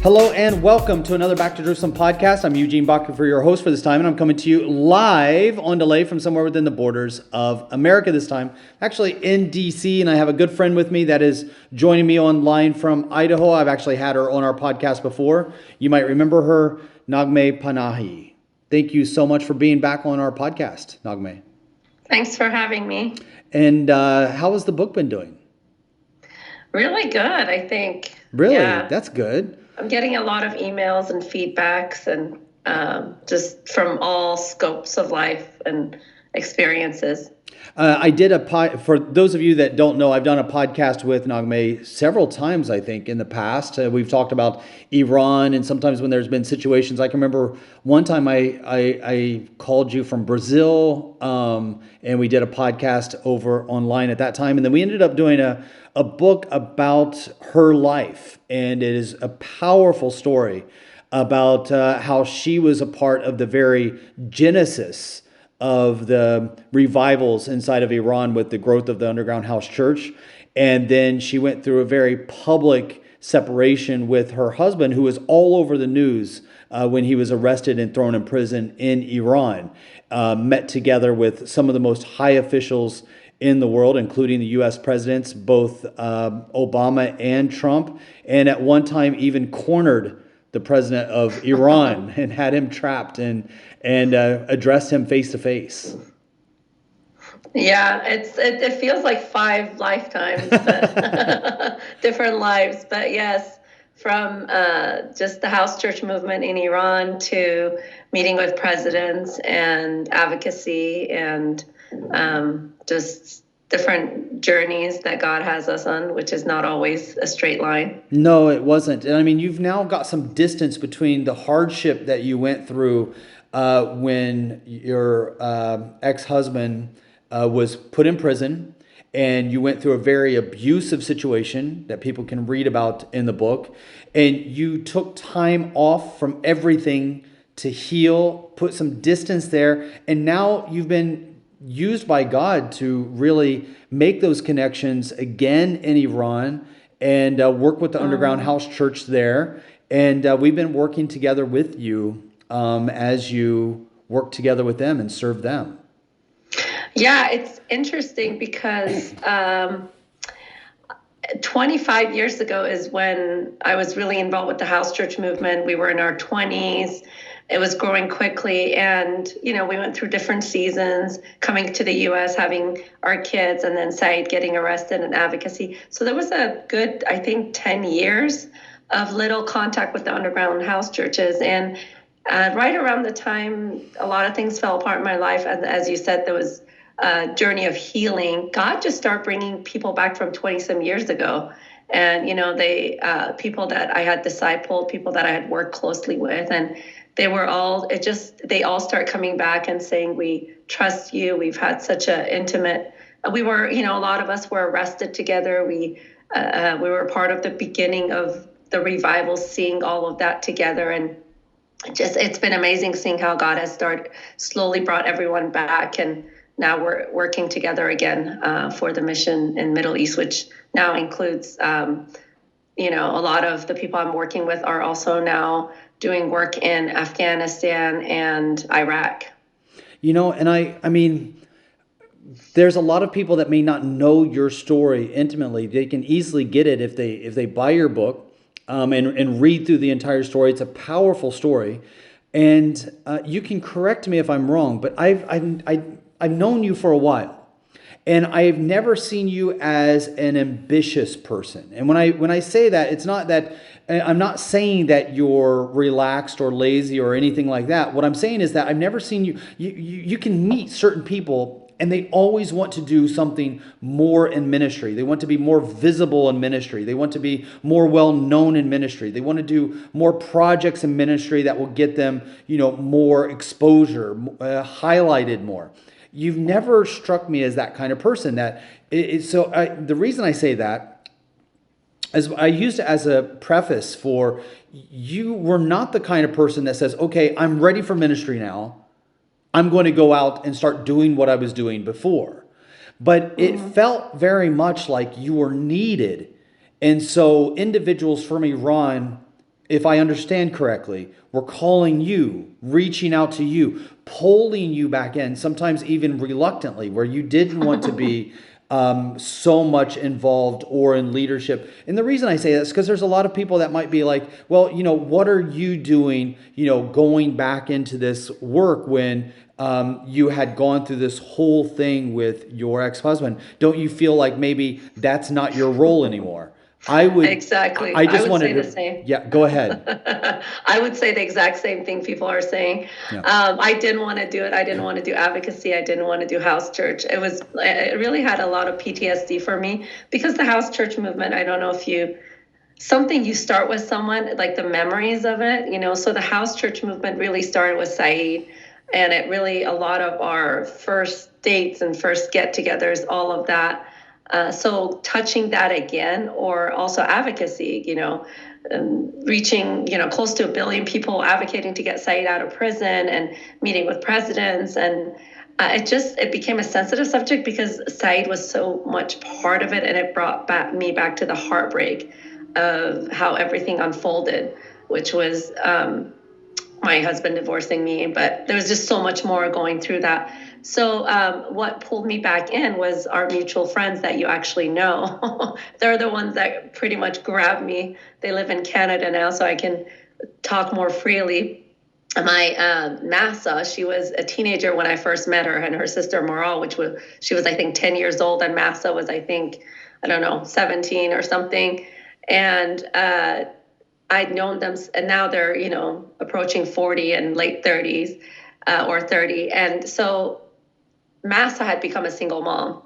Hello and welcome to another Back to Jerusalem podcast. I'm Eugene Bach for your host for this time, and I'm coming to you live on delay from somewhere within the borders of America this time. Actually in DC, and I have a good friend with me that is joining me online from Idaho. I've actually had her on our podcast before. You might remember her, Naghmeh Panahi. Thank you so much for being back on our podcast, Naghmeh. Thanks for having me. And how has the book been doing? Really good, I think. Really? Yeah. That's good. I'm getting a lot of emails and feedbacks and just from all scopes of life and experiences. I did for those of you that don't know, I've done a podcast with Naghmeh several times, I think, in the past. We've talked about Iran, and sometimes when there's been situations, I can remember one time I called you from Brazil, and we did a podcast over online at that time. And then we ended up doing a book about her life, and it is a powerful story about how she was a part of the very genesis of the revivals inside of Iran with the growth of the underground house church. And then she went through a very public separation with her husband, who was all over the news when he was arrested and thrown in prison in Iran. Met together with some of the most high officials in the world, including the U.S. presidents, both Obama and Trump, and at one time even cornered the president of Iran and had him trapped and addressed him face to face. Yeah, it feels like 5 lifetimes, but different lives. But yes, from just the house church movement in Iran to meeting with presidents and advocacy and just different journeys that God has us on, which is not always a straight line. No, it wasn't. And I mean, you've now got some distance between the hardship that you went through when your ex-husband was put in prison, and you went through a very abusive situation that people can read about in the book, and you took time off from everything to heal, put some distance there, and now you've been used by God to really make those connections again in Iran and work with the underground house church there. And we've been working together with you as you work together with them and serve them. Yeah, it's interesting because 25 years ago is when I was really involved with the house church movement. We were in our 20s. It was growing quickly, and we went through different seasons, coming to the U.S., having our kids, and then Said getting arrested in advocacy. So there was a good, I think, 10 years of little contact with the underground house churches. And right around the time a lot of things fell apart in my life, and as you said, there was a journey of healing. God just started bringing people back from 20-some years ago. And, they people that I had discipled, people that I had worked closely with, and they all start coming back and saying, we trust you. We've had such an intimate, we were, a lot of us were arrested together. We were part of the beginning of the revival, seeing all of that together. And it's been amazing seeing how God has slowly brought everyone back. And now we're working together again for the mission in Middle East, which now includes, a lot of the people I'm working with are also now doing work in Afghanistan and Iraq. And I mean, there's a lot of people that may not know your story intimately. They can easily get it if they buy your book and read through the entire story. It's a powerful story, and you can correct me if I'm wrong, but I've known you for a while. And I've never seen you as an ambitious person. And when I say that, it's not that I'm not saying that you're relaxed or lazy or anything like that. What I'm saying is that I've never seen you. You can meet certain people and they always want to do something more in ministry. They want to be more visible in ministry. They want to be more well known in ministry. They want to do more projects in ministry that will get them, more exposure, highlighted more. You've never struck me as that kind of person. The reason I say that is I used it as a preface for you were not the kind of person that says, okay, I'm ready for ministry now. I'm going to go out and start doing what I was doing before. But it felt very much like you were needed. And so individuals from Iran if I understand correctly, were calling you, reaching out to you, pulling you back in, sometimes even reluctantly, where you didn't want to be so much involved or in leadership. And the reason I say that is because there's a lot of people that might be like, well, what are you doing, going back into this work when you had gone through this whole thing with your ex-husband? Don't you feel like maybe that's not your role anymore? I would, Exactly. I I just would wanted say the to, same. yeah, go ahead. I would say the exact same thing people are saying. Yeah. I didn't want to do it. I didn't want to do advocacy. I didn't want to do house church. It really had a lot of PTSD for me because the house church movement, I don't know if something you start with someone, like the memories of it, so the house church movement really started with Saeed. And it really, a lot of our first dates and first get togethers, all of that. So touching that again, or also advocacy, reaching, close to 1 billion people advocating to get Saeed out of prison and meeting with presidents. And it became a sensitive subject because Saeed was so much part of it. And it brought me back to the heartbreak of how everything unfolded, which was my husband divorcing me, but there was just so much more going through that. So what pulled me back in was our mutual friends that you actually know. They're the ones that pretty much grabbed me. They live in Canada now, so I can talk more freely. My Massa, she was a teenager when I first met her, and her sister Moral, she was I think 10 years old, and Massa was I think, I don't know, 17 or something. And I'd known them, and now they're, approaching 40 and late 30s or 30. And so Massa had become a single mom.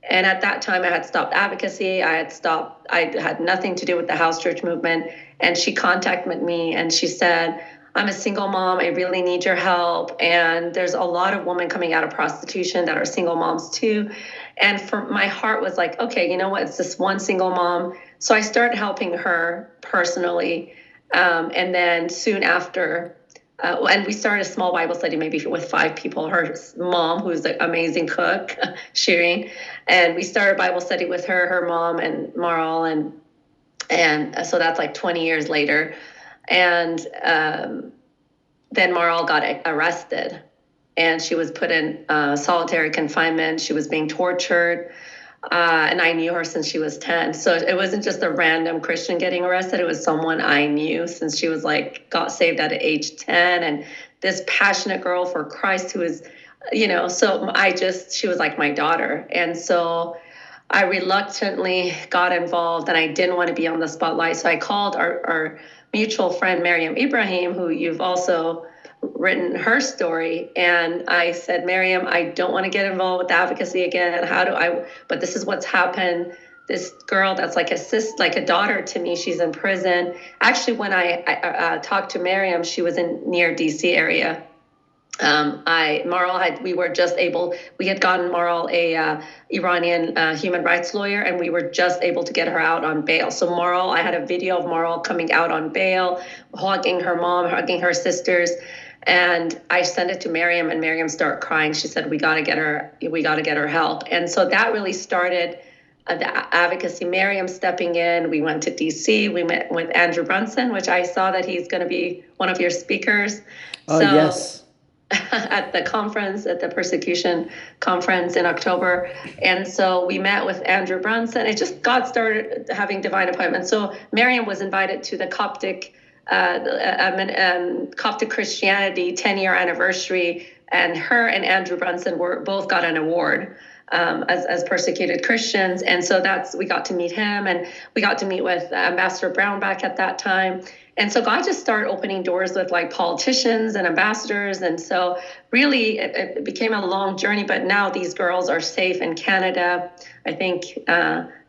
And at that time, I had stopped advocacy. I had nothing to do with the house church movement. And she contacted me and she said, I'm a single mom. I really need your help. And there's a lot of women coming out of prostitution that are single moms too. And for my heart was like, okay, you know what? It's this one single mom. So I started helping her personally. And then soon after, and we started a small Bible study, maybe with 5 people. Her mom, who's an amazing cook, Shireen, and we started Bible study with her mom, and Marl, and so that's like 20 years later. And then Marl got arrested, and she was put in solitary confinement. She was being tortured. And I knew her since she was 10. So it wasn't just a random Christian getting arrested. It was someone I knew since she was got saved at age 10. And this passionate girl for Christ who is, so she was like my daughter. And so I reluctantly got involved and I didn't want to be on the spotlight. So I called our mutual friend, Miriam Ibrahim, who you've also written her story. And I said, Miriam, I don't want to get involved with advocacy again. But this is what's happened. This girl that's like a daughter to me, she's in prison. Actually, when I talked to Miriam, she was in near DC area. We had gotten Marl a Iranian human rights lawyer, and we were just able to get her out on bail. So Marl, I had a video of Marl coming out on bail, hugging her mom, hugging her sisters. And I sent it to Miriam, and Miriam started crying. She said, we got to get her help. And so that really started the advocacy. Miriam stepping in. We went to DC. We met with Andrew Brunson, which I saw that he's going to be one of your speakers. Oh, yes. At the conference, at the persecution conference in October. And so we met with Andrew Brunson. God started having divine appointments. So Miriam was invited to the Coptic Christianity 10-year anniversary, and her and Andrew Brunson both got an award as persecuted Christians. And so we got to meet him, and we got to meet with Ambassador Brownback at that time. And so God just started opening doors with politicians and ambassadors. And so really it became a long journey, but now these girls are safe in Canada. I think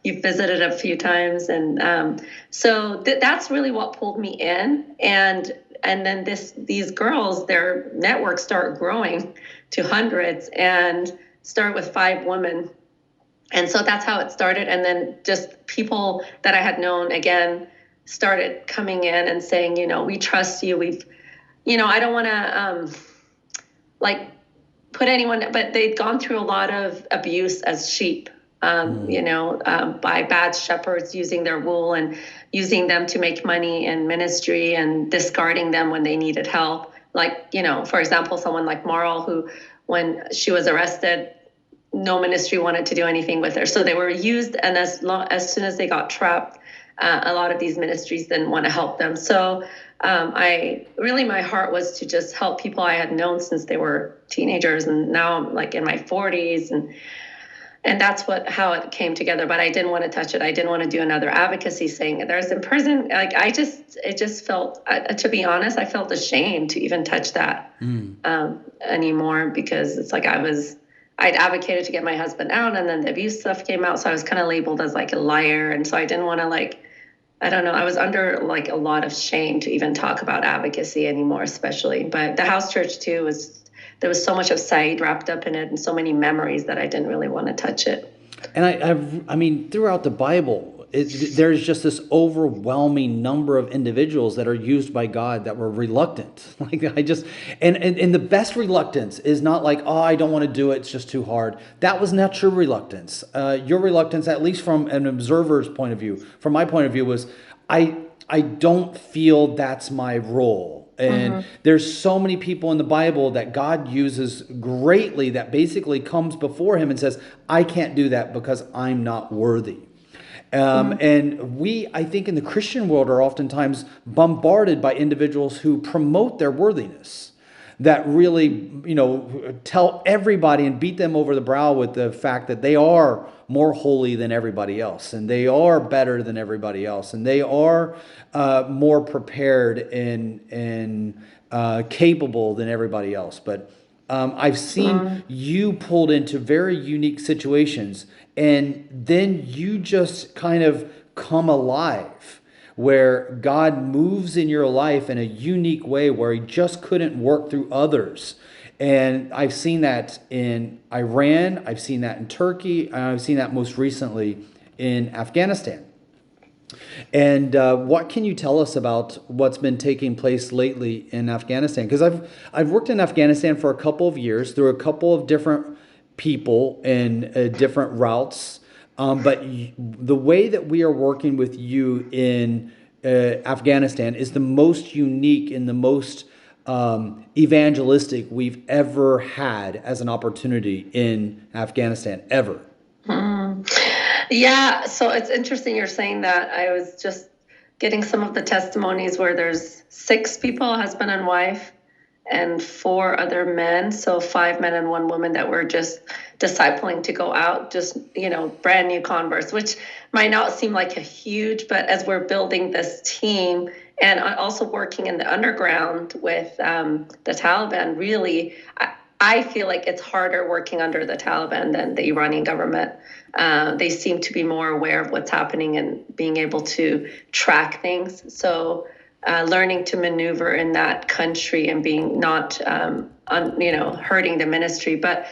you've visited a few times. And so that's really what pulled me in. And then these girls, their networks start growing to hundreds and start with 5 women. And so that's how it started. And then just people that I had known, again, started coming in and saying, we trust you. I don't want to put anyone, but they'd gone through a lot of abuse as sheep. by bad shepherds using their wool and using them to make money in ministry and discarding them when they needed help. Like, for example, someone like Marl, who, when she was arrested, no ministry wanted to do anything with her. So they were used, and as soon as they got trapped, a lot of these ministries didn't want to help them. So my heart was to just help people I had known since they were teenagers, and now I'm like in my 40s, and that's how it came together. But I didn't want to touch it. I didn't want to do another advocacy saying there's in prison. Like it just felt, to be honest, I felt ashamed to even touch that anymore, because it's like I'd advocated to get my husband out, and then the abuse stuff came out. So I was kind of labeled as like a liar. And so I didn't want to, I don't know, I was under like a lot of shame to even talk about advocacy anymore, especially. But the house church too there was so much of Said wrapped up in it and so many memories that I didn't really want to touch it. And I mean, throughout the Bible, there's just this overwhelming number of individuals that are used by God that were reluctant. And the best reluctance is not like, oh, I don't want to do it, it's just too hard. That was not your reluctance. Your reluctance, at least from an observer's point of view, from my point of view, was I don't feel that's my role. And there's so many people in the Bible that God uses greatly that basically comes before him and says, I can't do that because I'm not worthy. And I think in the Christian world are oftentimes bombarded by individuals who promote their worthiness, that really, tell everybody and beat them over the brow with the fact that they are more holy than everybody else, and they are better than everybody else, and they are more prepared and capable than everybody else. But I've seen you pulled into very unique situations, and then you just kind of come alive, where God moves in your life in a unique way where he just couldn't work through others. And I've seen that in Iran, I've seen that in Turkey, and I've seen that most recently in Afghanistan. And what can you tell us about what's been taking place lately in Afghanistan? Because I've worked in Afghanistan for a couple of years through a couple of different people and different routes. But the way that we are working with you in Afghanistan is the most unique and the most evangelistic we've ever had as an opportunity in Afghanistan, ever. Yeah, so it's interesting you're saying that. I was just getting some of the testimonies where there's 6 people, husband and wife, and 4 other men, so 5 men and 1 woman that were just discipling to go out, just, brand new converts, which might not seem like a huge, but as we're building this team and also working in the underground with the Taliban, really, I feel like it's harder working under the Taliban than the Iranian government. They seem to be more aware of what's happening and being able to track things. So learning to maneuver in that country and being not, hurting the ministry. But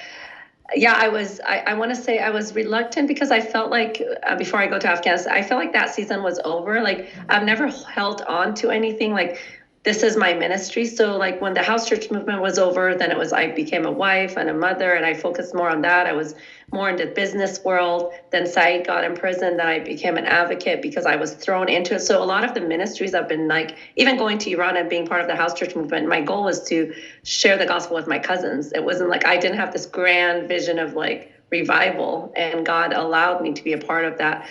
yeah, I want to say I was reluctant because I felt like before I go to Afghanistan, I felt like that season was over. Like I've never held on to anything like this is my ministry. So like when the house church movement was over, then I became a wife and a mother, and I focused more on that. I was more in the business world. Then Said got in prison. Then I became an advocate because I was thrown into it. So a lot of the ministries I've been like, even going to Iran and being part of the house church movement, my goal was to share the gospel with my cousins. It wasn't like I didn't have this grand vision of like revival, and God allowed me to be a part of that.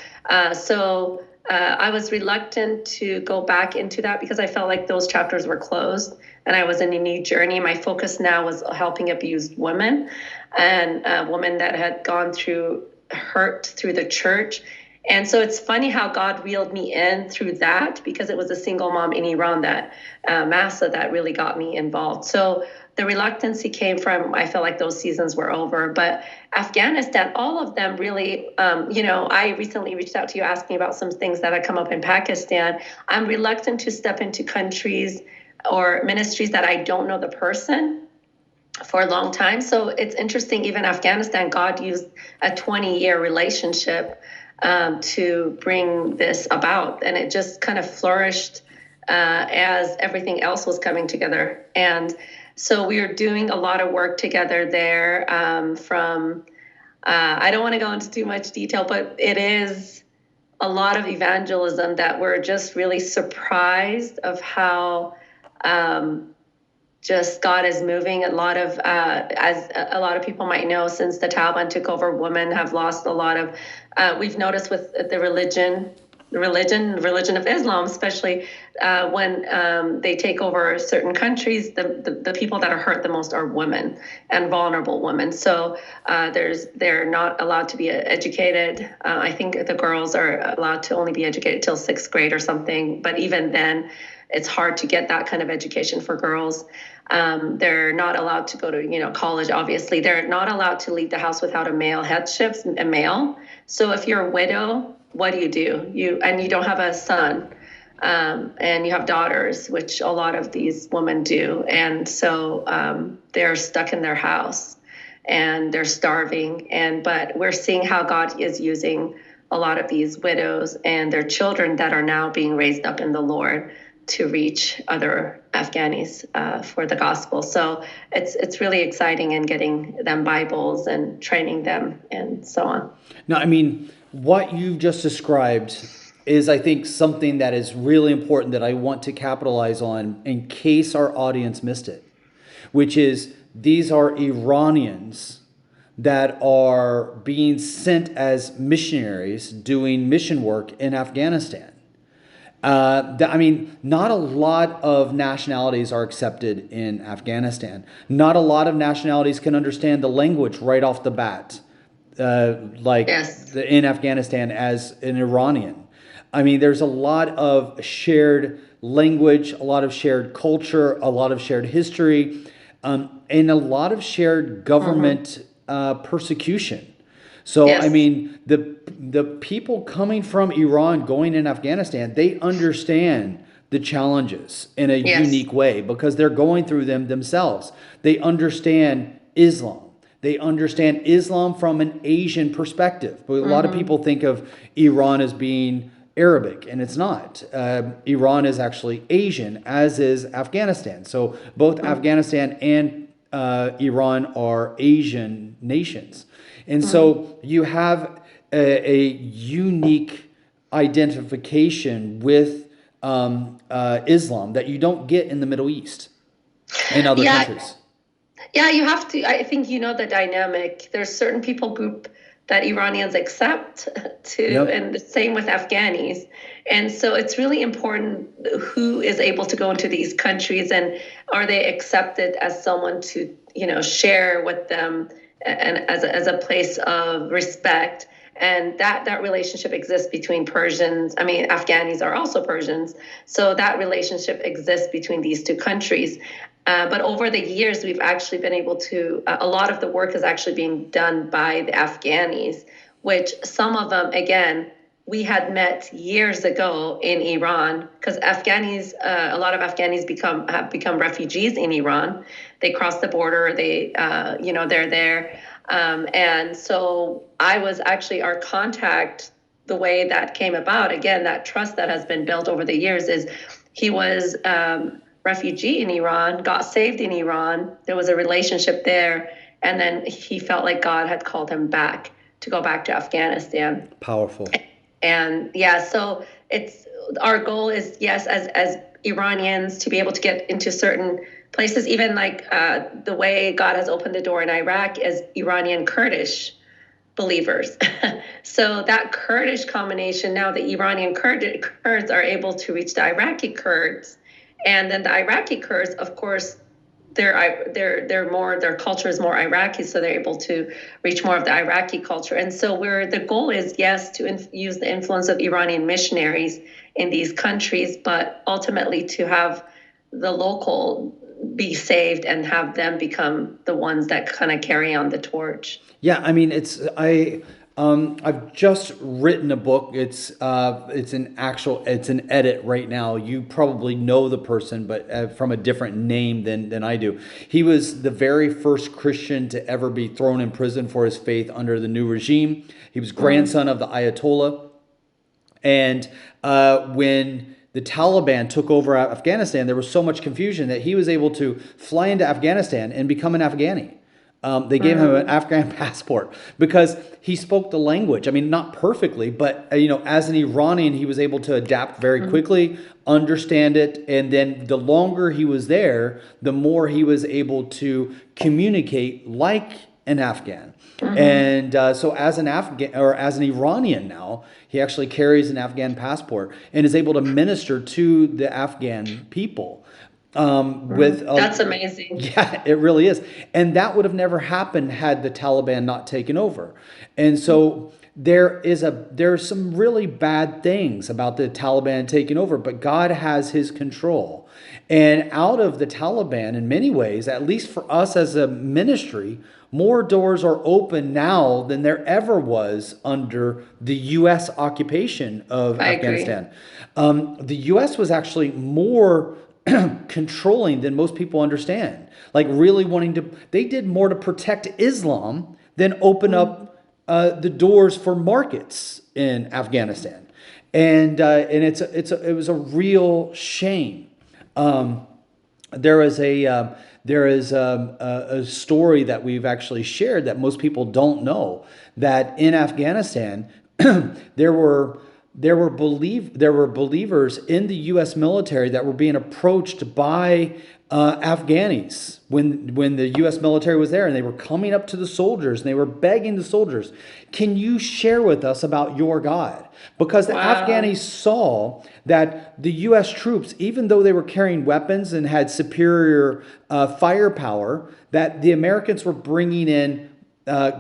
I was reluctant to go back into that because I felt like those chapters were closed and I was in a new journey. My focus now was helping abused women and women that had gone through hurt through the church. And so it's funny how God reeled me in through that, because it was a single mom in Iran, that Massa, that really got me involved. So the reluctancy came from, I felt like those seasons were over. But Afghanistan, all of them really, I recently reached out to you asking about some things that had come up in Pakistan. I'm reluctant to step into countries or ministries that I don't know the person for a long time. So it's interesting, even Afghanistan, God used a 20-year relationship to bring this about. And it just kind of flourished as everything else was coming together. And so we are doing a lot of work together there, from I don't want to go into too much detail, but it is a lot of evangelism that we're just really surprised of how just God is moving. A lot of, as a lot of people might know, since the Taliban took over, women have lost a lot of. We've noticed with the religion of Islam, especially when they take over certain countries, the people that are hurt the most are women and vulnerable women. So they're not allowed to be educated. I think the girls are allowed to only be educated till sixth grade or something. But even then, it's hard to get that kind of education for girls. They're not allowed to go to college. Obviously, they're not allowed to leave the house without a male headship, a male. So if you're a widow, what do? You don't have a son, and you have daughters, which a lot of these women do, and so they're stuck in their house and they're starving. But we're seeing how God is using a lot of these widows and their children that are now being raised up in the Lord to reach other Afghanis for the gospel. So it's really exciting, and getting them Bibles and training them and so on. Now, I mean, what you've just described is, I think, something that is really important that I want to capitalize on in case our audience missed it, which is these are Iranians that are being sent as missionaries doing mission work in Afghanistan. I mean, not a lot of nationalities are accepted in Afghanistan. Not a lot of nationalities can understand the language right off the bat, Yes. in Afghanistan as an Iranian. I mean, there's a lot of shared language, a lot of shared culture, a lot of shared history, and a lot of shared government persecution. So, I Yes. mean, the people coming from Iran going in Afghanistan, they understand the challenges in a Yes. unique way because they're going through them themselves. They understand Islam. They understand Islam from an Asian perspective. But a lot of people think of Iran as being Arabic, and it's not. Iran is actually Asian, as is Afghanistan. So both Afghanistan and Iran are Asian nations. And so you have a unique identification with Islam that you don't get in the Middle East and other Yeah. countries. Yeah, you have to. I think the dynamic. There's certain people group that Iranians accept Yep. and the same with Afghanis. And so it's really important who is able to go into these countries, and are they accepted as someone to, share with them, and as a place of respect. And that relationship exists between Persians. I mean, Afghanis are also Persians. So that relationship exists between these two countries. But over the years, we've actually been able to, a lot of the work is actually being done by the Afghanis, which some of them, again, we had met years ago in Iran, because Afghanis, a lot of Afghanis have become refugees in Iran. They cross the border, they're there. And so I was actually our contact. The way that came about, again, that trust that has been built over the years, is he was refugee in Iran, got saved in Iran. There was a relationship there. And then he felt like God had called him back to go back to Afghanistan. Powerful. And yeah, so it's our goal is, yes, as Iranians, to be able to get into certain places, even like the way God has opened the door in Iraq as Iranian Kurdish believers. So that Kurdish combination, now the Iranian Kurds are able to reach the Iraqi Kurds. And then the Iraqi Kurds, of course, they're more, their culture is more Iraqi, so they're able to reach more of the Iraqi culture. And so the goal is, yes, to use the influence of Iranian missionaries in these countries, but ultimately to have the local be saved and have them become the ones that kind of carry on the torch. Yeah, I mean, I've just written a book. It's an edit right now. You probably know the person, but from a different name than I do. He was the very first Christian to ever be thrown in prison for his faith under the new regime. He was grandson of the Ayatollah, and when the Taliban took over Afghanistan, there was so much confusion that he was able to fly into Afghanistan and become an Afghani. They gave him an Afghan passport because he spoke the language. I mean, not perfectly, but as an Iranian, he was able to adapt very quickly, understand it, and then the longer he was there, the more he was able to communicate like an Afghan. And so as an Afghan or as an Iranian now, he actually carries an Afghan passport and is able to minister to the Afghan people. That's amazing. Yeah, it really is. And that would have never happened had the Taliban not taken over. And so there's some really bad things about the Taliban taking over, but God has his control. And out of the Taliban, in many ways, at least for us as a ministry, more doors are open now than there ever was under the U.S. occupation of Afghanistan. The U.S. was actually more controlling than most people understand. Like really they did more to protect Islam than open up the doors for markets in Afghanistan. And it was a real shame. There is a story that we've actually shared that most people don't know, that in Afghanistan there were believers in the U.S. military that were being approached by Afghanis when the U.S. military was there, and they were coming up to the soldiers and they were begging the soldiers, "Can you share with us about your God?" Because the Afghanis saw that the U.S. troops, even though they were carrying weapons and had superior firepower, that the Americans were bringing in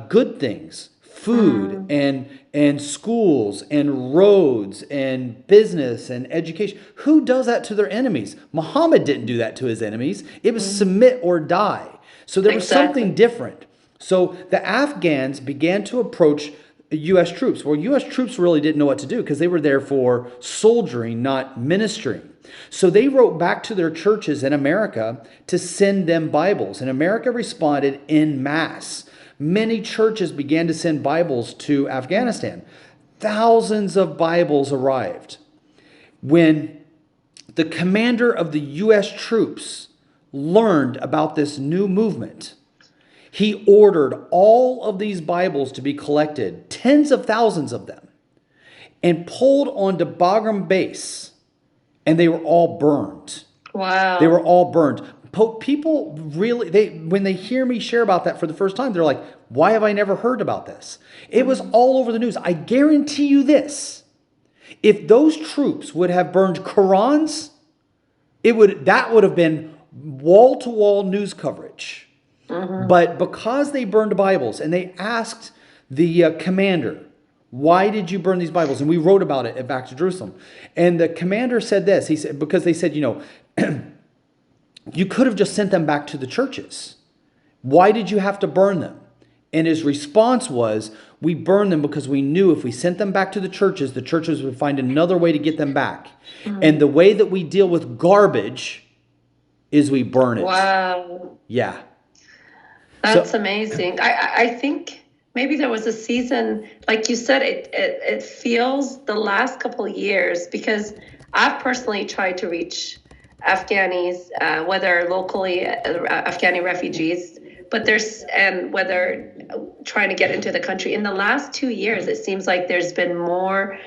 good things, food and schools and roads and business and education. Who does that to their enemies? Muhammad didn't do that to his enemies. It was submit or die. So there was something different. So the Afghans began to approach U.S. troops. Well, U.S. troops really didn't know what to do because they were there for soldiering, not ministering. So they wrote back to their churches in America to send them Bibles. And America responded en masse. Many churches began to send Bibles to Afghanistan. Thousands of Bibles arrived. When the commander of the U.S. troops learned about this new movement, he ordered all of these Bibles to be collected, tens of thousands of them, and pulled onto Bagram Base, and they were all burned. Wow. They were all burned. People really, when they hear me share about that for the first time, they're like, why have I never heard about this? It was all over the news. I guarantee you this. If those troops would have burned Qurans, that would have been wall-to-wall news coverage. But because they burned Bibles and they asked the commander, why did you burn these Bibles? And we wrote about it at Back to Jerusalem. And the commander said this. He said, because they said, you could have just sent them back to the churches. Why did you have to burn them? And his response was, we burned them because we knew if we sent them back to the churches would find another way to get them back. And the way that we deal with garbage is we burn it. Wow. Yeah. That's amazing. I think maybe there was a season, like you said, it feels the last couple of years, because I've personally tried to reach Afghanis, whether locally Afghani refugees, and whether trying to get into the country. In the last 2 years, it seems like there's been more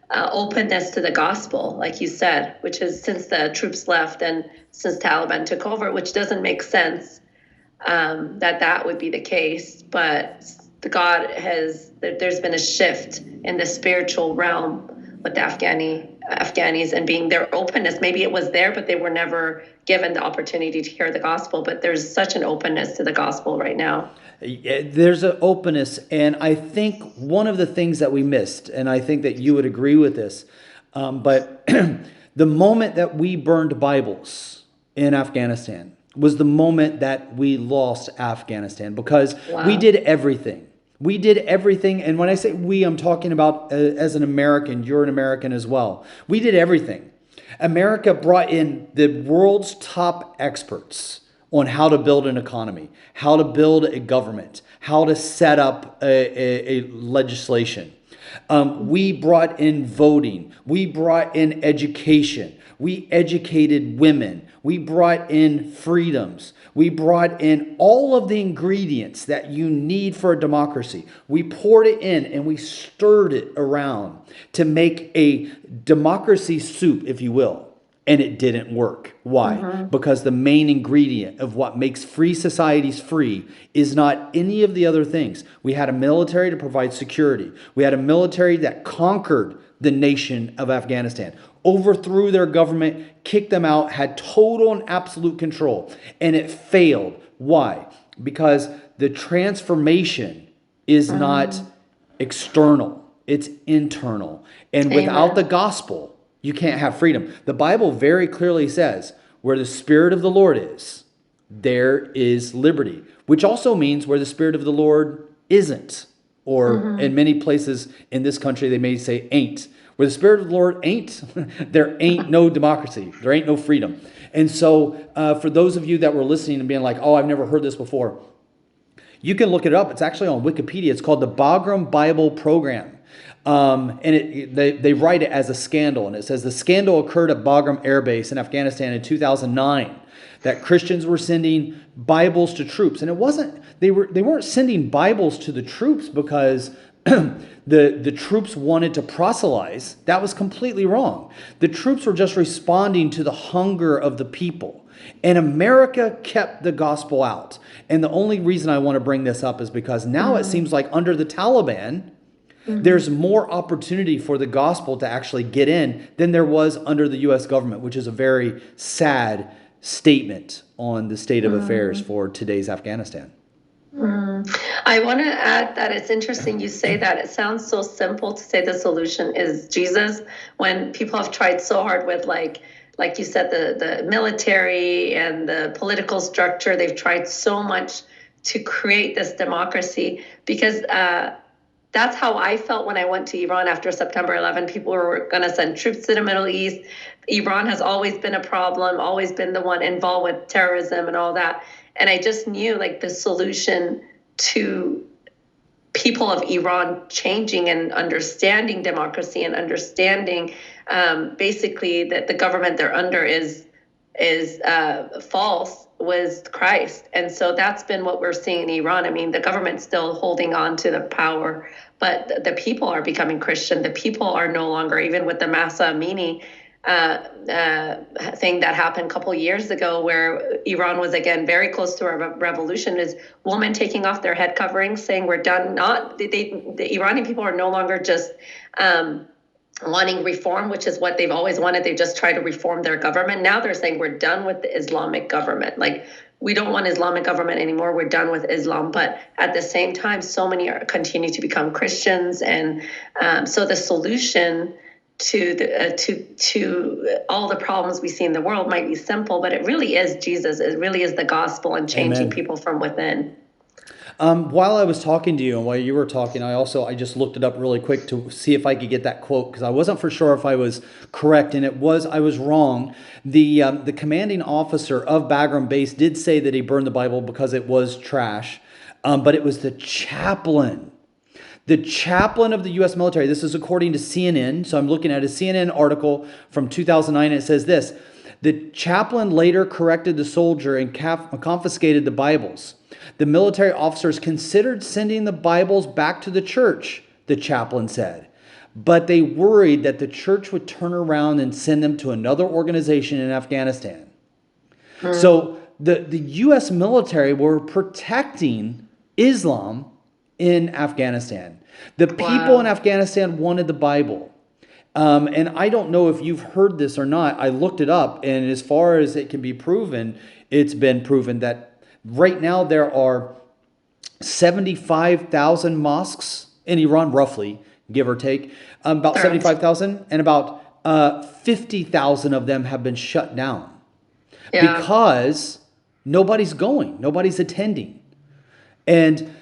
openness to the gospel, like you said, which is since the troops left and since Taliban took over, which doesn't make sense that would be the case. But there's been a shift in the spiritual realm with the Afghanis and being their openness. Maybe it was there, but they were never given the opportunity to hear the gospel. But there's such an openness to the gospel right now. There's an openness. And I think one of the things that we missed, and I think that you would agree with this, but the moment that we burned Bibles in Afghanistan was the moment that we lost Afghanistan, because we did everything. We did everything. And when I say we, I'm talking about as an American. You're an American as well. We did everything. America brought in the world's top experts on how to build an economy, how to build a government, how to set up a legislation. We brought in voting. We brought in education. We educated women. We brought in freedoms. We brought in all of the ingredients that you need for a democracy. We poured it in and we stirred it around to make a democracy soup, if you will. And it didn't work. Why? Because the main ingredient of what makes free societies free is not any of the other things. We had a military to provide security. We had a military that conquered the nation of Afghanistan, overthrew their government, kicked them out, had total and absolute control. And it failed. Why? Because the transformation is not external, it's internal. And without the gospel, you can't have freedom. The Bible very clearly says, where the Spirit of the Lord is, there is liberty, which also means where the Spirit of the Lord isn't. Or in many places in this country, they may say ain't. Where the Spirit of the Lord ain't, there ain't no democracy. There ain't no freedom. And so for those of you that were listening and being like, oh, I've never heard this before, you can look it up. It's actually on Wikipedia. It's called the Bagram Bible Program. And they write it as a scandal. And it says the scandal occurred at Bagram Air Base in Afghanistan in 2009. That Christians were sending Bibles to troops. And it wasn't, they weren't sending Bibles to the troops because the troops wanted to proselytize. That was completely wrong. The troops were just responding to the hunger of the people. And America kept the gospel out. And the only reason I want to bring this up is because now it seems like under the Taliban, there's more opportunity for the gospel to actually get in than there was under the U.S. government, which is a very sad statement on the state of affairs for today's Afghanistan. I want to add that it's interesting you say that. It sounds so simple to say the solution is Jesus when people have tried so hard with like you said, the military and the political structure. They've tried so much to create this democracy because that's how I felt when I went to Iran after September 11. People were going to send troops to the Middle East. Iran has always been a problem, always been the one involved with terrorism and all that. And I just knew like the solution to people of Iran changing and understanding democracy and understanding basically that the government they're under is false was Christ. And so that's been what we're seeing in Iran. I mean, the government's still holding on to the power, but the people are becoming Christian. The people are no longer, even with the Masa Amini thing that happened a couple years ago where Iran was again very close to a revolution, is women taking off their head coverings saying we're done. The Iranian people are no longer just wanting reform, which is what they've always wanted. They just try to reform their government. Now they're saying we're done with the Islamic government. Like, we don't want Islamic government anymore. We're done with Islam. But at the same time, so many continue to become Christians. And so the solution to all the problems we see in the world might be simple, but it really is Jesus. It really is the gospel and changing people from within. While I was talking to you and while you were talking, I just looked it up really quick to see if I could get that quote because I wasn't for sure if I was correct, and I was wrong. The commanding officer of Bagram Base did say that he burned the Bible because it was trash, but it was the chaplain. The chaplain of the U.S. military. This is according to CNN. So I'm looking at a CNN article from 2009. And it says this: the chaplain later corrected the soldier and confiscated the Bibles. The military officers considered sending the Bibles back to the church, the chaplain said, but they worried that the church would turn around and send them to another organization in Afghanistan. So the U.S. military were protecting Islam in Afghanistan. The people in Afghanistan wanted the Bible. And I don't know if you've heard this or not. I looked it up, and as far as it can be proven, it's been proven that right now there are 75,000 mosques in Iran, roughly, give or take. About 75,000, and about 50,000 of them have been shut down because nobody's going, nobody's attending. And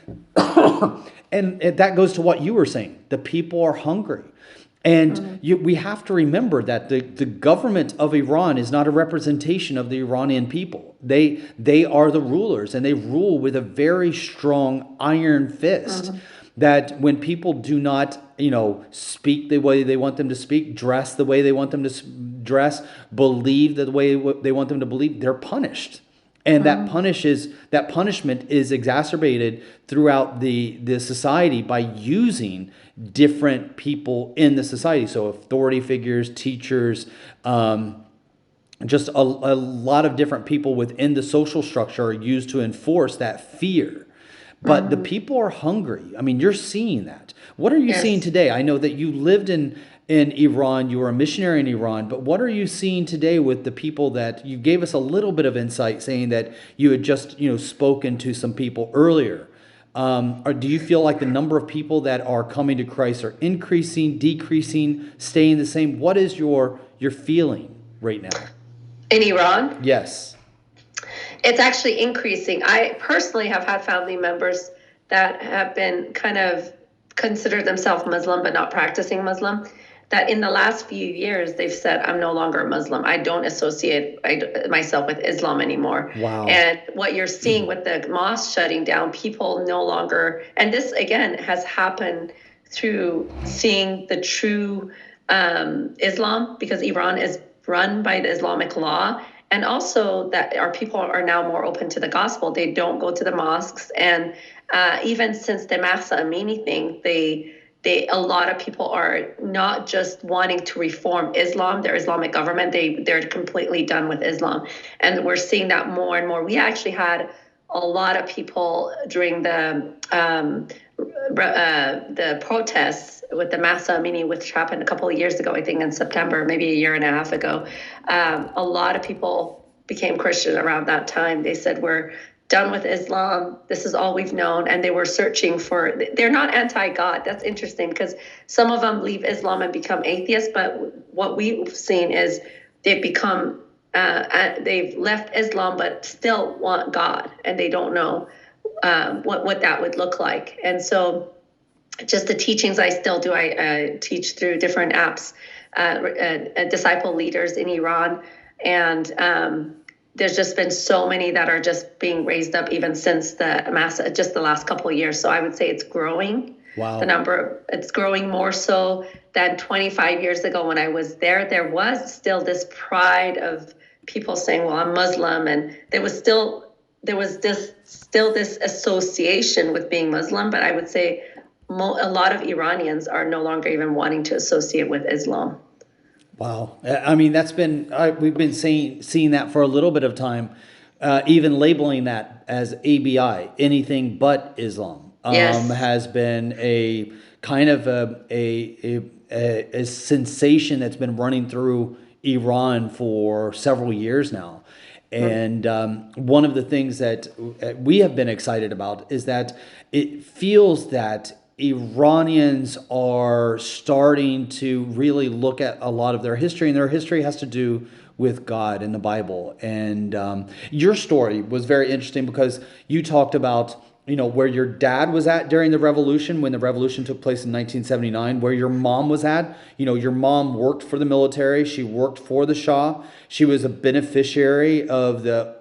and that goes to what you were saying. The people are hungry. And we have to remember that the government of Iran is not a representation of the Iranian people. They are the rulers, and they rule with a very strong iron fist. that when people do not, speak the way they want them to speak, dress the way they want them to dress, believe the way they want them to believe, they're punished. And that punishment is exacerbated throughout the society by using different people in the society. So authority figures, teachers, just a lot of different people within the social structure are used to enforce that fear. But the people are hungry. I mean, you're seeing that. What are you seeing Yes. today? I know that you lived in Iran, you were a missionary in Iran, but what are you seeing today with the people that you gave us a little bit of insight saying that you had just, spoken to some people earlier? Or do you feel like the number of people that are coming to Christ are increasing, decreasing, staying the same? What is your feeling right now? In Iran, Yes. it's actually increasing. I personally have had family members that have been kind of considered themselves Muslim but not practicing Muslim. That in the last few years they've said, I'm no longer a Muslim. I don't associate myself with Islam anymore. Wow. And what you're seeing with the mosque shutting down, people no longer, and this again has happened through seeing the true Islam, because Iran is run by the Islamic law. And also that our people are now more open to the gospel. They don't go to the mosques. And even since the Mahsa Amini thing, a lot of people are not just wanting to reform Islam, their Islamic government. They're completely done with Islam. And we're seeing that more and more. We actually had a lot of people during the protests with the Mahsa Amini, which happened a couple of years ago, I think in September, maybe a year and a half ago. A lot of people became Christian around that time. They said, we're done with Islam. This is all we've known. And they were searching for, they're not anti-God. That's interesting because some of them leave Islam and become atheists. But what we've seen is they've become, they've left Islam, but still want God. And they don't know what that would look like. And so just the teachings I still do, I teach through different apps, disciple leaders in Iran. And there's just been so many that are just being raised up even since just the last couple of years. So I would say it's growing. Wow. It's growing more so than 25 years ago when I was there. There was still this pride of people saying, well, I'm Muslim. And there was this association with being Muslim. But I would say a lot of Iranians are no longer even wanting to associate with Islam. Wow. I mean, we've been seeing that for a little bit of time, even labeling that as ABI, anything but Islam, Yes. has been a kind of a sensation that's been running through Iran for several years now. And one of the things that we have been excited about is that it feels that Iranians are starting to really look at a lot of their history, and their history has to do with God and the Bible. And your story was very interesting because you talked about, where your dad was at during the revolution, when the revolution took place in 1979, where your mom was at. Your mom worked for the military. She worked for the Shah. She was a beneficiary of the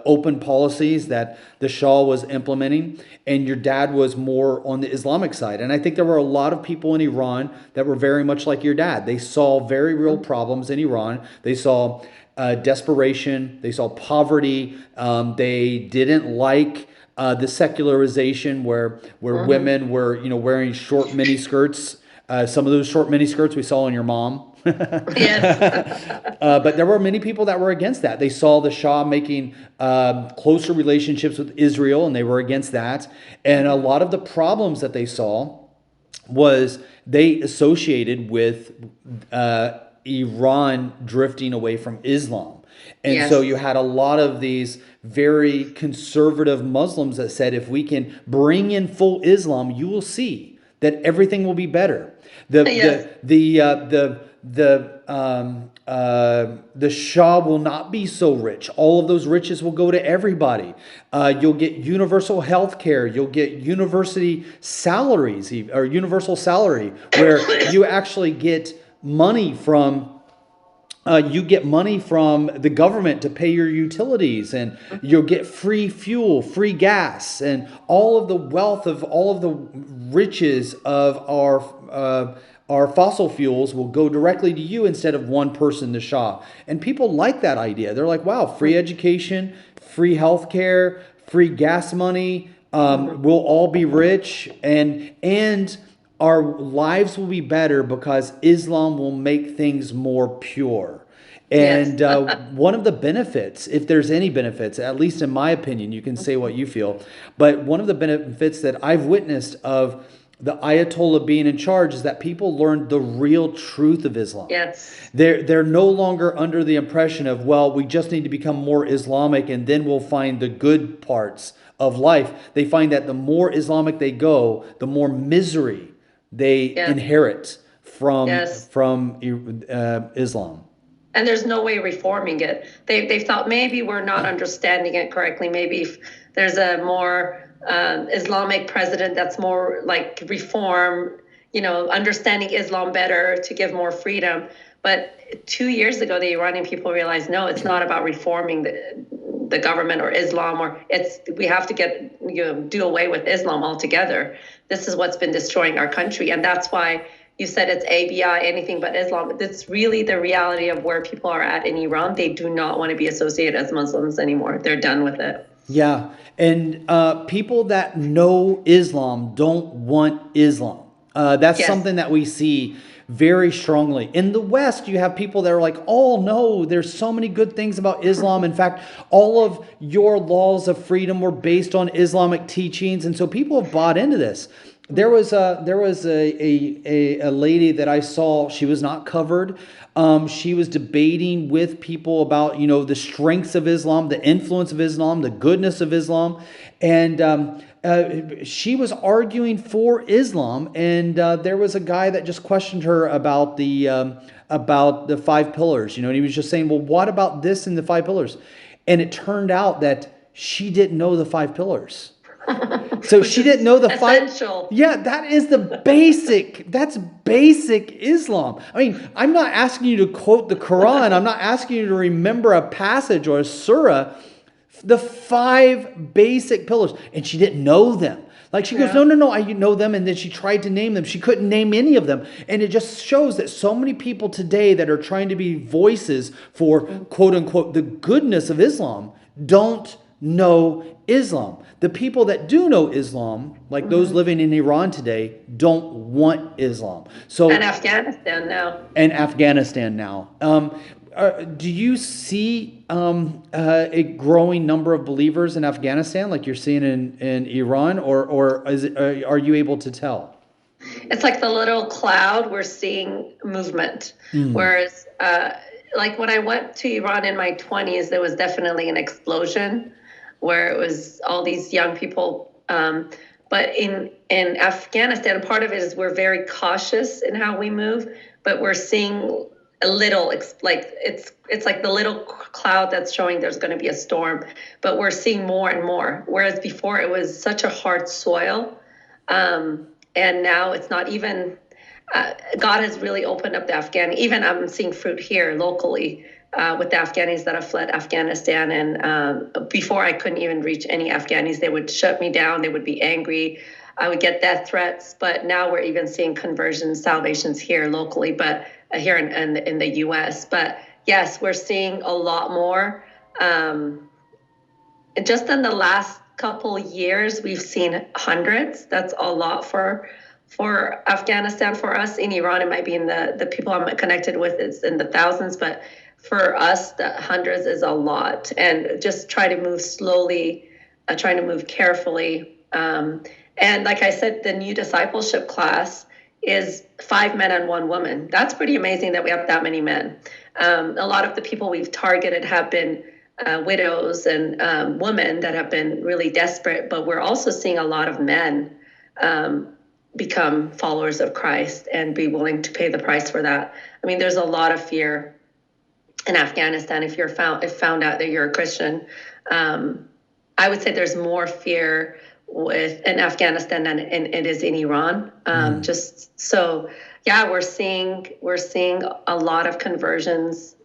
open policies that the Shah was implementing, and your dad was more on the Islamic side. And I think there were a lot of people in Iran that were very much like your dad. They saw very real problems in Iran. They saw desperation. They saw poverty. They didn't like the secularization where women were wearing short mini skirts. Some of those short mini skirts we saw in your mom. Yes. But there were many people that were against that. They saw the Shah making closer relationships with Israel, and they were against that. And a lot of the problems that they saw was they associated with Iran drifting away from Islam. And so you had a lot of these very conservative Muslims that said, if we can bring in full Islam, you will see that everything will be better. The Shah will not be so rich. All of those riches will go to everybody. You'll get universal health care. You'll get university salaries or universal salary, where you actually get money from you get money from the government to pay your utilities, and you'll get free fuel, free gas, and all of the wealth of all of the riches of our fossil fuels will go directly to you instead of one person, the Shah. And people like that idea. They're like, wow, free education, free healthcare, free gas money. We'll all be rich, and our lives will be better because Islam will make things more pure. And Yes. one of the benefits, if there's any benefits, at least in my opinion, you can say what you feel, but one of the benefits that I've witnessed of the Ayatollah being in charge is that people learned the real truth of Islam. Yes. They're no longer under the impression of, well, we just need to become more Islamic and then we'll find the good parts of life. They find that the more Islamic they go, the more misery they Yes. inherit Yes. from Islam. And there's no way reforming it. They thought maybe we're not understanding it correctly. Maybe if there's a more Islamic president that's more like reform, understanding Islam better to give more freedom. But 2 years ago, the Iranian people realized, no, it's not about reforming the government or Islam, or we have to do away with Islam altogether. This is what's been destroying our country. And that's why you said it's ABI, anything but Islam. It's really the reality of where people are at in Iran. They do not want to be associated as Muslims anymore. They're done with it. Yeah, and people that know Islam don't want Islam. That's Yes. something that we see very strongly. In the West, you have people that are like, oh no, there's so many good things about Islam. In fact, all of your laws of freedom were based on Islamic teachings. And so people have bought into this. There was a lady that I saw. She was not covered. She was debating with people about the strengths of Islam, the influence of Islam, the goodness of Islam, and she was arguing for Islam. And there was a guy that just questioned her about the five pillars. And he was just saying, well, what about this in the five pillars? And it turned out that she didn't know the five pillars. So she didn't know the essential. Yeah, that is the basic. That's basic Islam. I mean, I'm not asking you to quote the Quran. I'm not asking you to remember a passage or a surah. The five basic pillars, and she didn't know them. Like she goes, no, I know them, and then she tried to name them. She couldn't name any of them, and it just shows that so many people today that are trying to be voices for quote unquote the goodness of Islam don't know Islam. The people that do know Islam, like those living in Iran today, don't want Islam. So And Afghanistan now. Do you see a growing number of believers in Afghanistan, like you're seeing in Iran, or are you able to tell? It's like the little cloud. We're seeing movement, whereas like when I went to Iran in my 20s, there was definitely an explosion where it was all these young people. But in Afghanistan, part of it is we're very cautious in how we move, but we're seeing a little, it's like the little cloud that's showing there's going to be a storm, but we're seeing more and more. Whereas before it was such a hard soil. And now it's not even, God has really opened up the Afghan, even I'm seeing fruit here locally. With the Afghanis that have fled Afghanistan. And before I couldn't even reach any Afghanis, they would shut me down. They would be angry. I would get death threats. But now we're even seeing conversions, salvations here locally, but here in the U.S. But yes, we're seeing a lot more. Just in the last couple years, we've seen hundreds. That's a lot for Afghanistan. For us in Iran, it might be in the people I'm connected with, it's in the thousands, but for us, the hundreds is a lot. And just try to move slowly, trying to move carefully. And like I said, the new discipleship class is 5 men and 1 woman. That's pretty amazing that we have that many men. A lot of the people we've targeted have been widows and women that have been really desperate, but we're also seeing a lot of men become followers of Christ and be willing to pay the price for that. I mean, there's a lot of fear in Afghanistan if found out that you're a Christian. I would say there's more fear in Afghanistan than it is in Iran. Just so, yeah, we're seeing a lot of conversions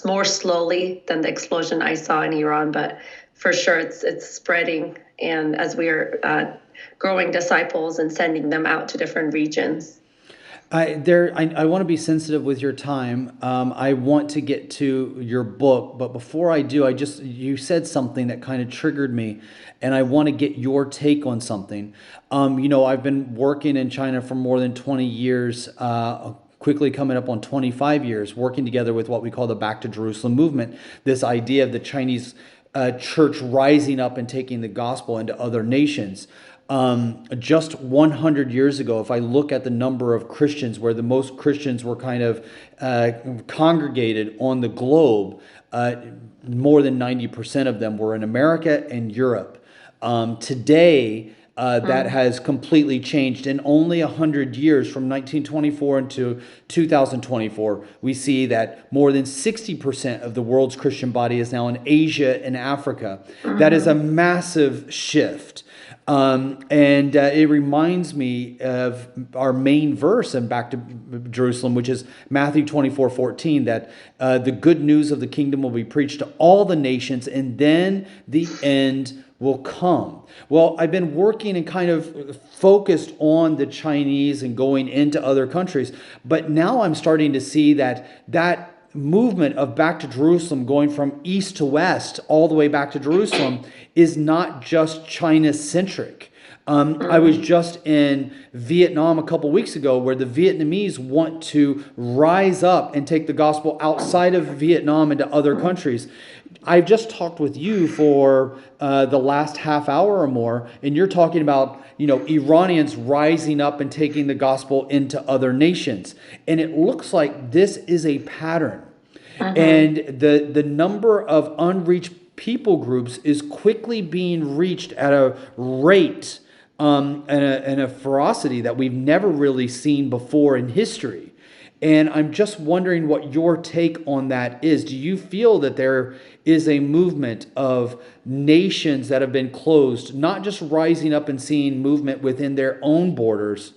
more slowly than the explosion I saw in Iran, but for sure it's spreading. And as we are growing disciples and sending them out to different regions. I want to be sensitive with your time. I want to get to your book, but before I do, you said something that kind of triggered me, and I want to get your take on something. I've been working in China for more than 20 years, quickly coming up on 25 years, working together with what we call the Back to Jerusalem movement. This idea of the Chinese church rising up and taking the gospel into other nations. Just 100 years ago, if I look at the number of Christians, where the most Christians were kind of congregated on the globe, more than 90% of them were in America and Europe. Today, that has completely changed. In only 100 years, from 1924 into 2024, we see that more than 60% of the world's Christian body is now in Asia and Africa. That is a massive shift. And it reminds me of our main verse in Back to Jerusalem, which is Matthew 24:14, that the good news of the kingdom will be preached to all the nations, and then the end will come. Well, I've been working and kind of focused on the Chinese and going into other countries, but now I'm starting to see that movement of Back to Jerusalem, going from east to west all the way back to Jerusalem, is not just China-centric. I was just in Vietnam a couple weeks ago, where the Vietnamese want to rise up and take the gospel outside of Vietnam into other countries. I've just talked with you for the last half hour or more, and you're talking about Iranians rising up and taking the gospel into other nations. And it looks like this is a pattern. And the number of unreached people groups is quickly being reached at a rate and a ferocity that we've never really seen before in history. And I'm just wondering what your take on that is. Do you feel that there is a movement of nations that have been closed, not just rising up and seeing movement within their own borders,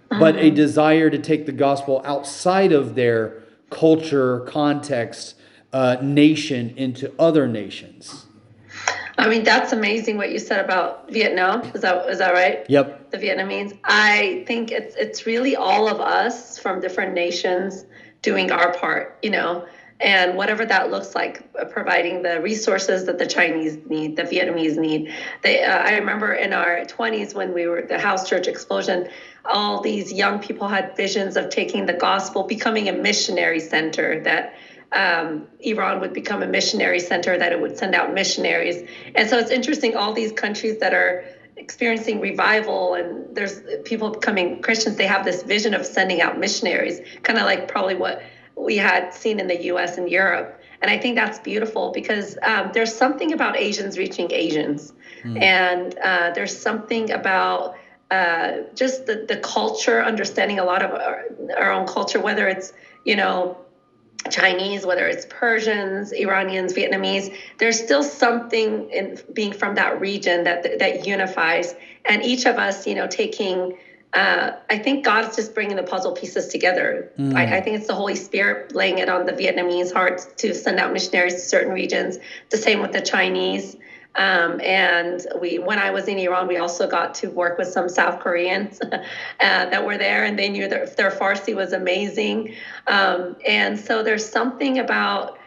but a desire to take the gospel outside of their culture, context, nation into other nations? I mean, that's amazing what you said about Vietnam. Is that right? Yep. The Vietnamese. I think it's really all of us from different nations doing our part, and whatever that looks like, providing the resources that the Chinese need, the Vietnamese need. I remember in our 20s, when we were the house church explosion, all these young people had visions of taking the gospel, becoming a missionary center, that Iran would become a missionary center, that it would send out missionaries. And so it's interesting, all these countries that are experiencing revival and there's people becoming Christians, they have this vision of sending out missionaries, kind of like probably what we had seen in the US and Europe. And I think that's beautiful, because there's something about Asians reaching Asians. And there's something about just the culture, understanding a lot of our own culture, whether it's, Chinese, whether it's Persians, Iranians, Vietnamese. There's still something in being from that region that unifies. And each of us, taking, I think God's just bringing the puzzle pieces together. I think it's the Holy Spirit laying it on the Vietnamese hearts to send out missionaries to certain regions. The same with the Chinese. And when I was in Iran, we also got to work with some South Koreans that were there, and they knew that their Farsi was amazing. And so there's something about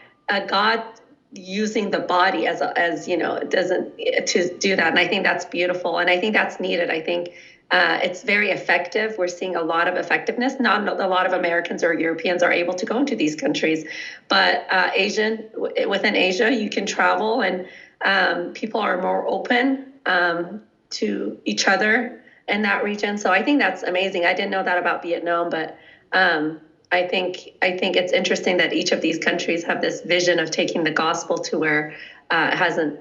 God using the body as it doesn't to do that. And I think that's beautiful. And I think that's needed. I think it's very effective. We're seeing a lot of effectiveness. Not a lot of Americans or Europeans are able to go into these countries, but within Asia, you can travel, and people are more open to each other in that region. So I think that's amazing. I didn't know that about Vietnam, but I think it's interesting that each of these countries have this vision of taking the gospel to where it hasn't,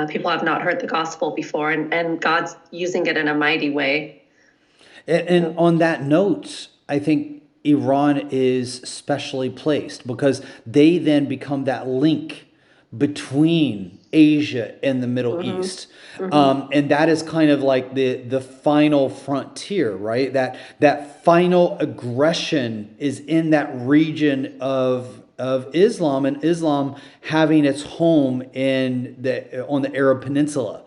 people have not heard the gospel before, and God's using it in a mighty way. And on that note, I think Iran is specially placed, because they then become that link between Asia and the Middle East. And that is kind of like the final frontier, right? That final aggression is in that region of Islam, and Islam having its home on the Arab Peninsula.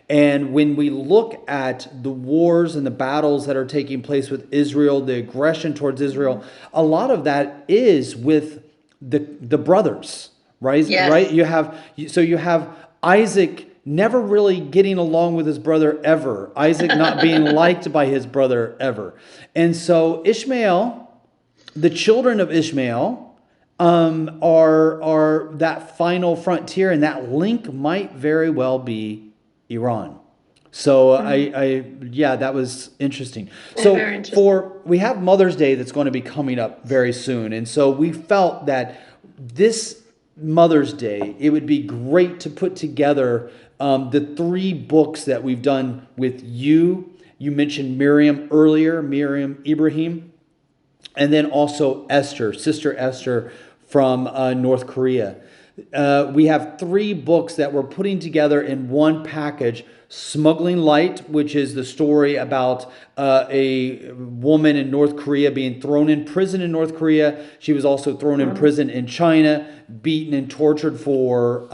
And when we look at the wars and the battles that are taking place with Israel, the aggression towards Israel, a lot of that is with the brothers, right? Right? Yes. You have Isaac never really getting along with his brother ever. Isaac not being liked by his brother ever. And so Ishmael, the children of Ishmael, are that final frontier, and that link might very well be Iran. So yeah, that was interesting. Very So interesting. we have Mother's Day that's going to be coming up very soon, and so we felt that this Mother's Day, it would be great to put together the three books that we've done with you. You mentioned Miriam earlier, Miriam Ibrahim, and then also Esther, Sister Esther from North Korea. We have three books that we're putting together in one package. Smuggling Light, which is the story about a woman in North Korea being thrown in prison in North Korea. She was also thrown in prison in China, beaten and tortured for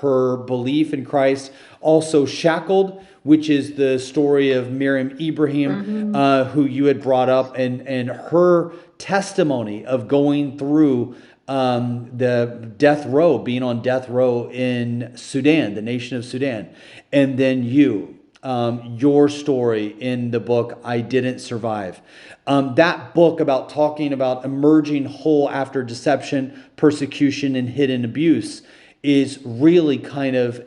her belief in Christ. Also Shackled, which is the story of Miriam Ibrahim, who you had brought up, and her testimony of going through the death row, being on death row in Sudan, the nation of Sudan. And then your story in the book, I Didn't Survive. That book about talking about emerging whole after deception, persecution, and hidden abuse is really kind of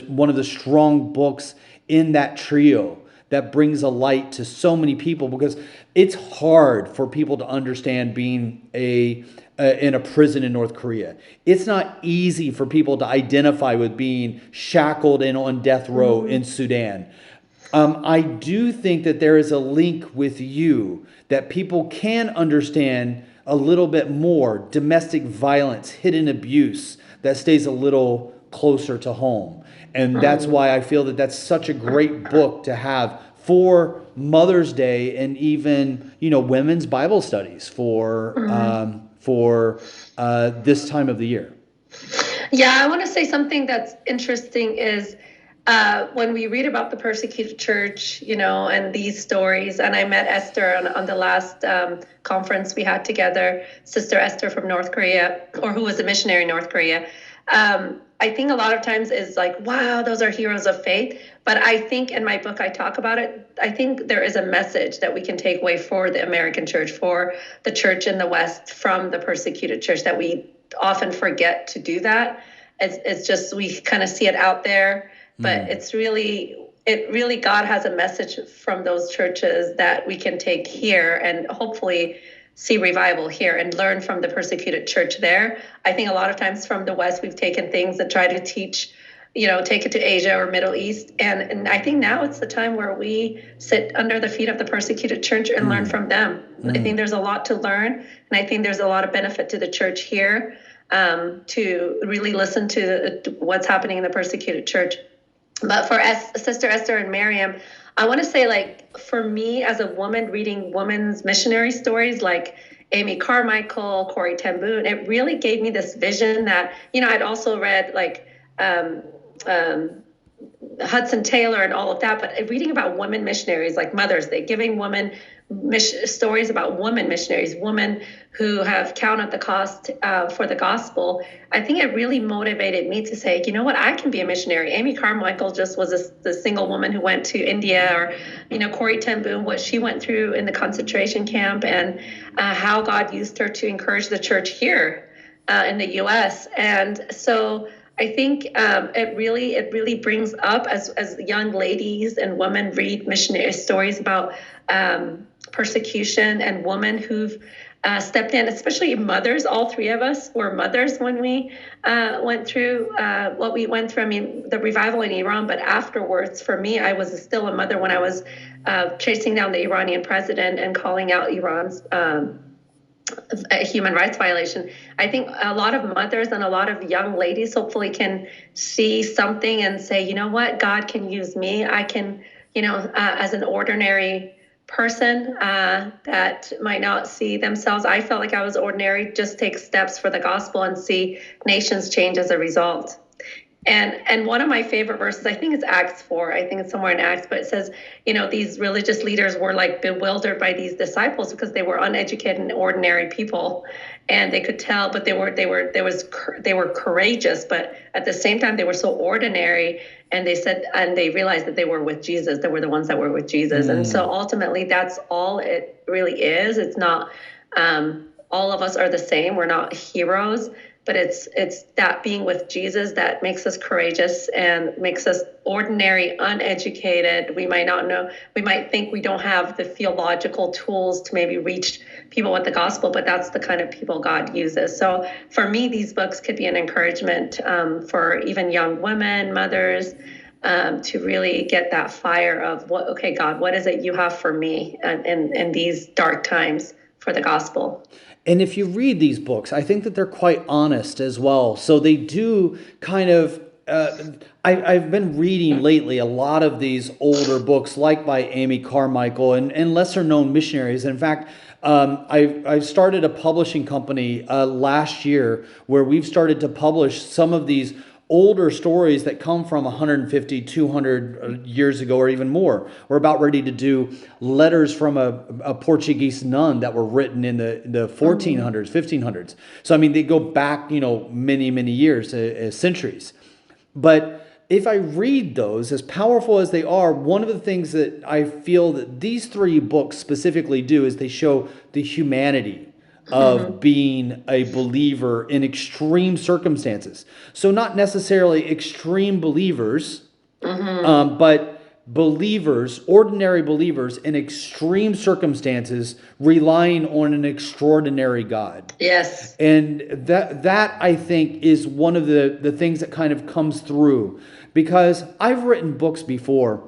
one of the strong books in that trio that brings a light to so many people, because it's hard for people to understand being in a prison in North Korea. It's not easy for people to identify with being shackled and on death row in Sudan. I do think that there is a link with you that people can understand a little bit more domestic violence, hidden abuse that stays a little closer to home. And that's why I feel that that's such a great book to have for Mother's Day, and even women's Bible studies for this time of the year. Yeah, I want to say something that's interesting is when we read about the persecuted church, and these stories, and I met Esther on the last conference we had together, Sister Esther from North Korea, or who was a missionary in North Korea. I think a lot of times is like, wow, those are heroes of faith. But I think in my book, I talk about it. I think there is a message that we can take away for the American church, for the church in the West, from the persecuted church, that we often forget to do that. It's just, we kind of see it out there, but it really, God has a message from those churches that we can take here and hopefully see revival here and learn from the persecuted church there. I think a lot of times from the West, we've taken things and try to teach, take it to Asia or Middle East. And I think now it's the time where we sit under the feet of the persecuted church and learn from them. I think there's a lot to learn. And I think there's a lot of benefit to the church here to really listen to what's happening in the persecuted church. But for Sister Esther and Miriam, I want to say, like, for me as a woman reading women's missionary stories like Amy Carmichael, Corrie ten Boom, it really gave me this vision that, I'd also read like Hudson Taylor and all of that, but reading about women missionaries like Mother's Day, giving women stories about women missionaries, women who have counted the cost for the gospel. I think it really motivated me to say, you know what, I can be a missionary. Amy Carmichael just was the single woman who went to India, or, Corrie ten Boom, what she went through in the concentration camp, and how God used her to encourage the church here in the U.S. And so I think it really brings up, as young ladies and women read missionary stories about persecution and women who've stepped in, especially mothers. All three of us were mothers when we went through what we went through. I mean, the revival in Iran, but afterwards, for me, I was still a mother when I was chasing down the Iranian president and calling out Iran's a human rights violation. I think a lot of mothers and a lot of young ladies hopefully can see something and say, you know what, God can use me. I can, as an ordinary person that might not see themselves. I felt like I was ordinary, just take steps for the gospel and see nations change as a result. And one of my favorite verses, I think it's Acts 4. I think it's somewhere in Acts, but it says, these religious leaders were like bewildered by these disciples because they were uneducated and ordinary people, and they could tell, but they were courageous, but at the same time they were so ordinary. And they realized that they were with Jesus. They were the ones that were with Jesus. And so ultimately, that's all it really is. It's not all of us are the same. We're not heroes. But it's that being with Jesus that makes us courageous and makes us ordinary, uneducated. We might not know, we might think we don't have the theological tools to maybe reach people with the gospel, but that's the kind of people God uses. So for me, these books could be an encouragement for even young women, mothers, to really get that fire of God, what is it you have for me in these dark times for the gospel? And if you read these books, I think that they're quite honest as well. So they do kind of, I've been reading lately a lot of these older books, like by Amy Carmichael and lesser known missionaries. In fact, I've started a publishing company last year where we've started to publish some of these older stories that come from 150, 200 years ago or even more. We're about ready to do letters from a Portuguese nun that were written in the 1400s, 1500s. So, I mean, they go back, many, many years, centuries. But if I read those, as powerful as they are, one of the things that I feel that these three books specifically do is they show the humanity of being a believer in extreme circumstances. So not necessarily extreme believers, but believers, ordinary believers in extreme circumstances, relying on an extraordinary God. Yes. And that I think is one of the things that kind of comes through, because I've written books before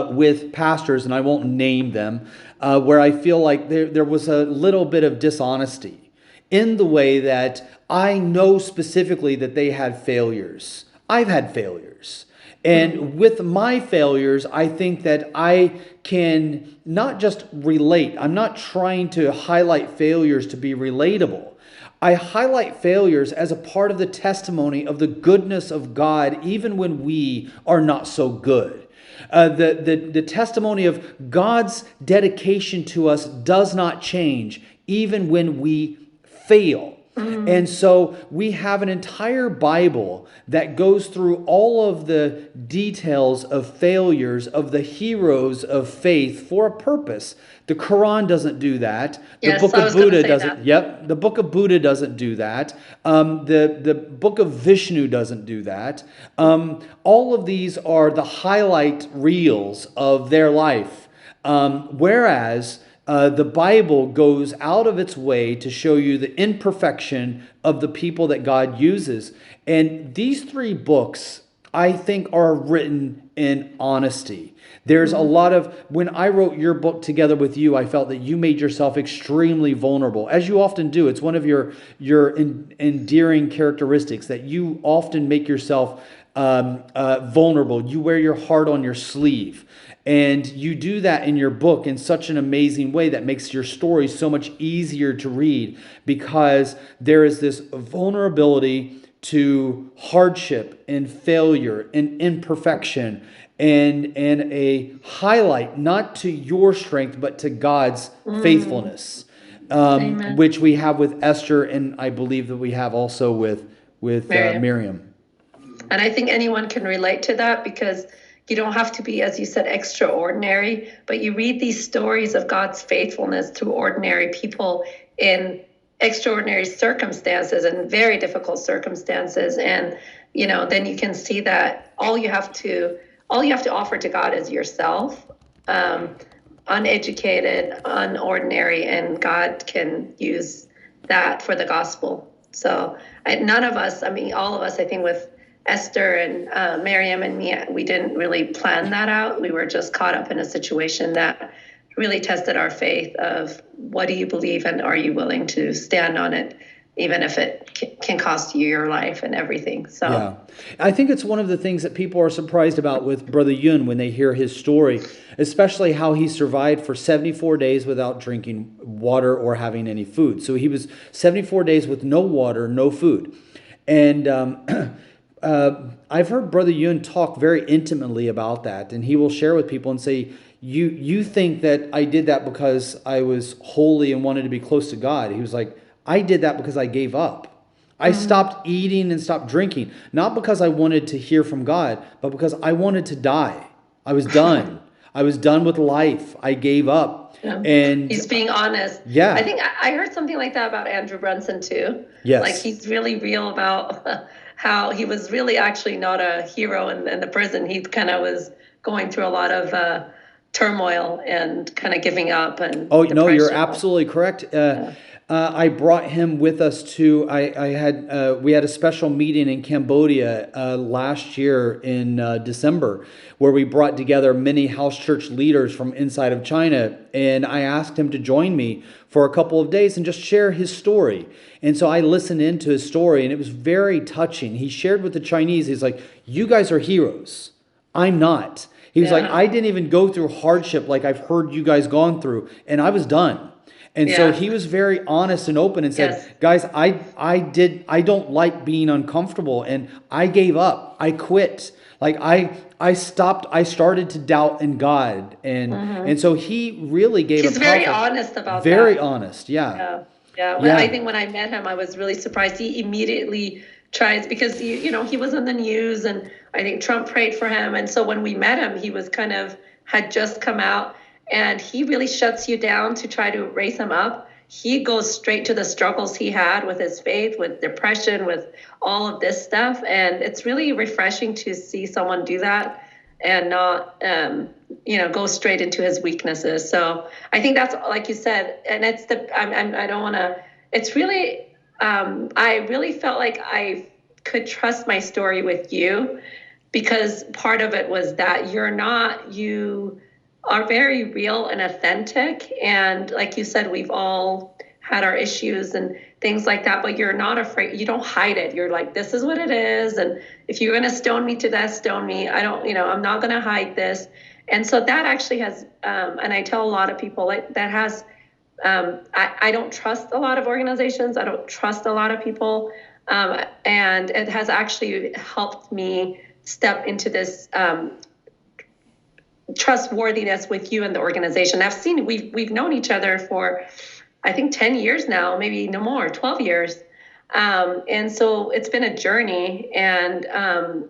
with pastors, and I won't name them, where I feel like there was a little bit of dishonesty in the way that I know specifically that they had failures. I've had failures. And with my failures, I think that I can not just relate. I'm not trying to highlight failures to be relatable. I highlight failures as a part of the testimony of the goodness of God, even when we are not so good. The testimony of God's dedication to us does not change, even when we fail. And so we have an entire Bible that goes through all of the details of failures of the heroes of faith for a purpose. The Quran doesn't do that. Yes, the Book of Buddha doesn't. That. Yep, the Book of Buddha doesn't do that. The Book of Vishnu doesn't do that. All of these are the highlight reels of their life, whereas the Bible goes out of its way to show you the imperfection of the people that God uses. And these three books, I think, are written in honesty. There's a lot of, when I wrote your book together with you, I felt that you made yourself extremely vulnerable, as you often do. It's one of your endearing characteristics, that you often make yourself vulnerable. You wear your heart on your sleeve. And you do that in your book in such an amazing way that makes your story so much easier to read, because there is this vulnerability to hardship and failure and imperfection, and a highlight not to your strength but to God's faithfulness, which we have with Esther, and I believe that we have also with Miriam. And I think anyone can relate to that, because you don't have to be, as you said, extraordinary, but you read these stories of God's faithfulness to ordinary people in extraordinary circumstances and very difficult circumstances. And, then you can see that all you have to offer to God is yourself, uneducated, unordinary, and God can use that for the gospel. So none of us, all of us, I think, with Esther and Miriam and me, we didn't really plan that out. We were just caught up in a situation that really tested our faith of what do you believe and are you willing to stand on it even if it can cost you your life and everything. So Yeah. I think it's one of the things that people are surprised about with Brother Yun when they hear his story, especially how he survived for 74 days without drinking water or having any food. So he was 74 days with no water, no food. And I've heard Brother Yun talk very intimately about that, and he will share with people and say, you think that I did that because I was holy and wanted to be close to God. He was like, I did that because I gave up. I stopped eating and stopped drinking, not because I wanted to hear from God, but because I wanted to die. I was done. I was done with life. I gave up. yeah. And He's being honest. I yeah, think I heard something like that about Andrew Brunson too. Like yes. he's really real about how he was really actually not a hero in the prison. He kind of was going through a lot of turmoil and kind of giving up and Oh no, you're depression. absolutely correct. Yeah. I brought him with us to. I had we had a special meeting in Cambodia last year in December, where we brought together many house church leaders from inside of China, and I asked him to join me for a couple of days and just share his story. And so I listened into his story, and it was very touching. He shared with the Chinese. He's like, "You guys are heroes. I'm not." He was like, Yeah. I didn't even go through hardship like I've heard you guys gone through, and I was done. And so Yeah. he was very honest and open and said, Yes. guys, I don't like being uncomfortable, and I gave up. I quit. Like I stopped, I started to doubt in God. And so he really gave a He's very powerful, honest about very that. honest. Yeah. Yeah, yeah. Well, I Yeah. think when I met him, I was really surprised. He immediately tries because he was in the news, and I think Trump prayed for him. And so when we met him, he was kind of had just come out, and he really shuts you down to try to raise him up. He goes straight to the struggles he had with his faith, with depression, with all of this stuff, and it's really refreshing to see someone do that and not go straight into his weaknesses. So I think that's like you said, and it's I don't want to. It's really I really felt like I could trust my story with you because part of it was that you are very real and authentic, and like you said, we've all had our issues and things like that, but you're not afraid. You don't hide it. You're like, this is what it is. And if you're going to stone me to death, stone me. I don't, I'm not going to hide this. And so that actually has, and I tell a lot of people like that has, I don't trust a lot of organizations. I don't trust a lot of people. And it has actually helped me step into this, trustworthiness with you and the organization. We've known each other for I think 10 years now, maybe no more, 12 years. And so it's been a journey, and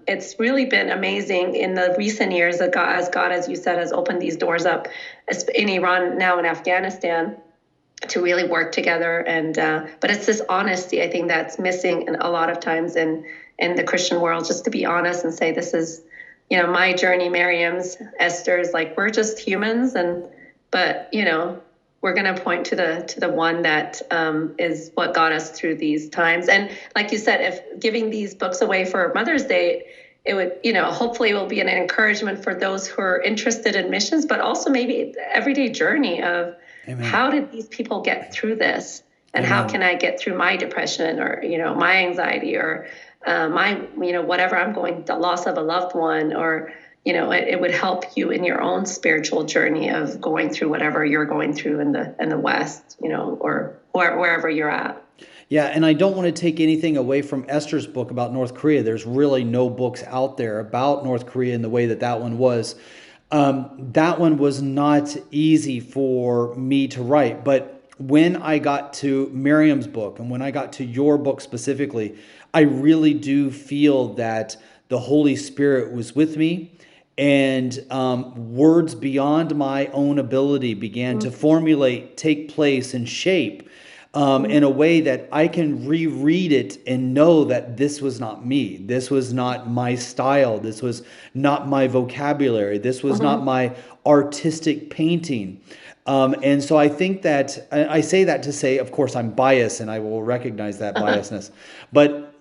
it's really been amazing in the recent years that God, as you said, has opened these doors up in Iran, now in Afghanistan, to really work together. And but it's this honesty, I think, that's missing a lot of times in the Christian world, just to be honest and say, this is, my journey, Miriam's, Esther's, like, we're just humans, but we're going to point to the one that is what got us through these times. And like you said, if giving these books away for Mother's Day, it would, hopefully it will be an encouragement for those who are interested in missions, but also maybe the everyday journey of Amen. How did these people get through this? And Amen. How can I get through my depression or, my anxiety or my, whatever I'm going, the loss of a loved one, or, it would help you in your own spiritual journey of going through whatever you're going through in the West, or wherever you're at. Yeah, and I don't want to take anything away from Esther's book about North Korea. There's really no books out there about North Korea in the way that one was. That one was not easy for me to write. But when I got to Miriam's book and when I got to your book specifically, I really do feel that the Holy Spirit was with me, and words beyond my own ability began to formulate, take place, and shape in a way that I can reread it and know that this was not me. This was not my style. This was not my vocabulary. This was not my artistic painting. And so I think that, I say that to say, of course, I'm biased and I will recognize that biasness. But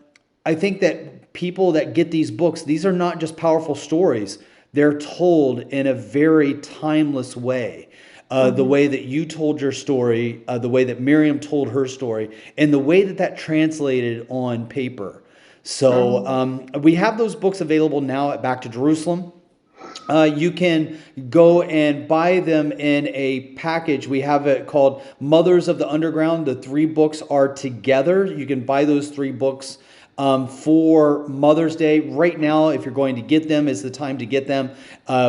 I think that people that get these books, these are not just powerful stories. They're told in a very timeless way. the way that you told your story, the way that Miriam told her story, and the way that translated on paper. So we have those books available now at Back to Jerusalem. You can go and buy them in a package. We have it called Mothers of the Underground. The 3 books are together. You can buy those 3 books for Mother's Day. Right now, if you're going to get them, is the time to get them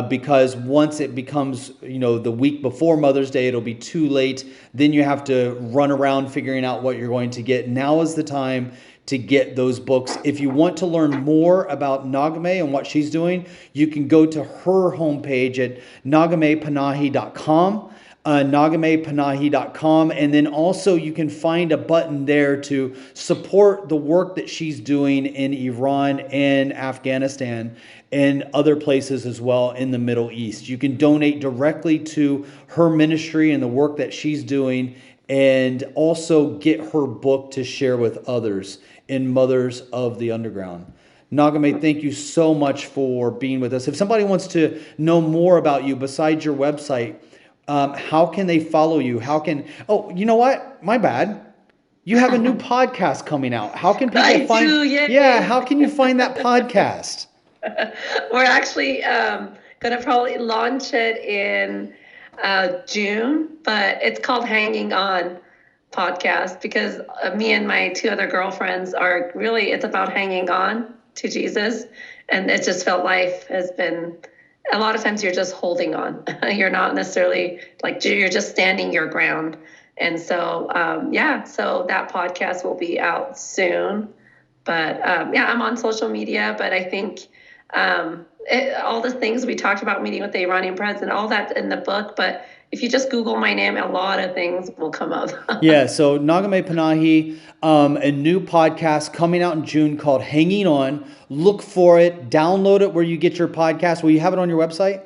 because once it becomes, the week before Mother's Day, it'll be too late. Then you have to run around figuring out what you're going to get. Now is the time to get those books. If you want to learn more about Naghmeh and what she's doing, you can go to her homepage at naghmehpanahi.com. Naghmehpanahi.com, and then also you can find a button there to support the work that she's doing in Iran and Afghanistan and other places as well in the Middle East. You can donate directly to her ministry and the work that she's doing, and also get her book to share with others in Mothers of the Underground. Naghmeh, thank you so much for being with us. If somebody wants to know more about you besides your website, how can they follow you? Oh, you know what? My bad. You have a new podcast coming out. How can people how can you find that podcast? We're actually going to probably launch it in June, but it's called Hanging On Podcast because me and my 2 other girlfriends it's about hanging on to Jesus. And it just felt life has been, a lot of times you're just holding on. You're not necessarily you're just standing your ground. And so, so that podcast will be out soon. But I'm on social media, but I think all the things we talked about, meeting with the Iranian president, all that in the book. But if you just Google my name, a lot of things will come up. Yeah, so Naghmeh Panahi, a new podcast coming out in June called Hanging On. Look for it. Download it where you get your podcast. Will you have it on your website?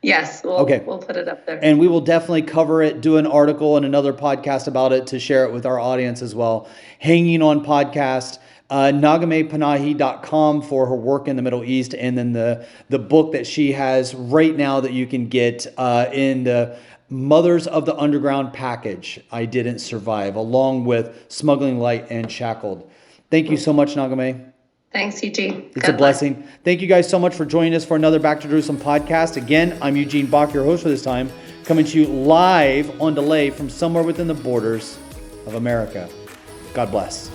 Yes, we'll put it up there. And we will definitely cover it, do an article and another podcast about it to share it with our audience as well. Hanging On Podcast. Naghmehpanahi.com for her work in the Middle East, and then the book that she has right now that you can get in the Mothers of the Underground package, I Didn't Survive, along with Smuggling Light and Shackled. Thank you so much, Naghmeh. Thanks, Eugene. It's a blessing. Thank you guys so much for joining us for another Back to Jerusalem podcast. Again, I'm Eugene Bach, your host for this time, coming to you live on delay from somewhere within the borders of America. God bless.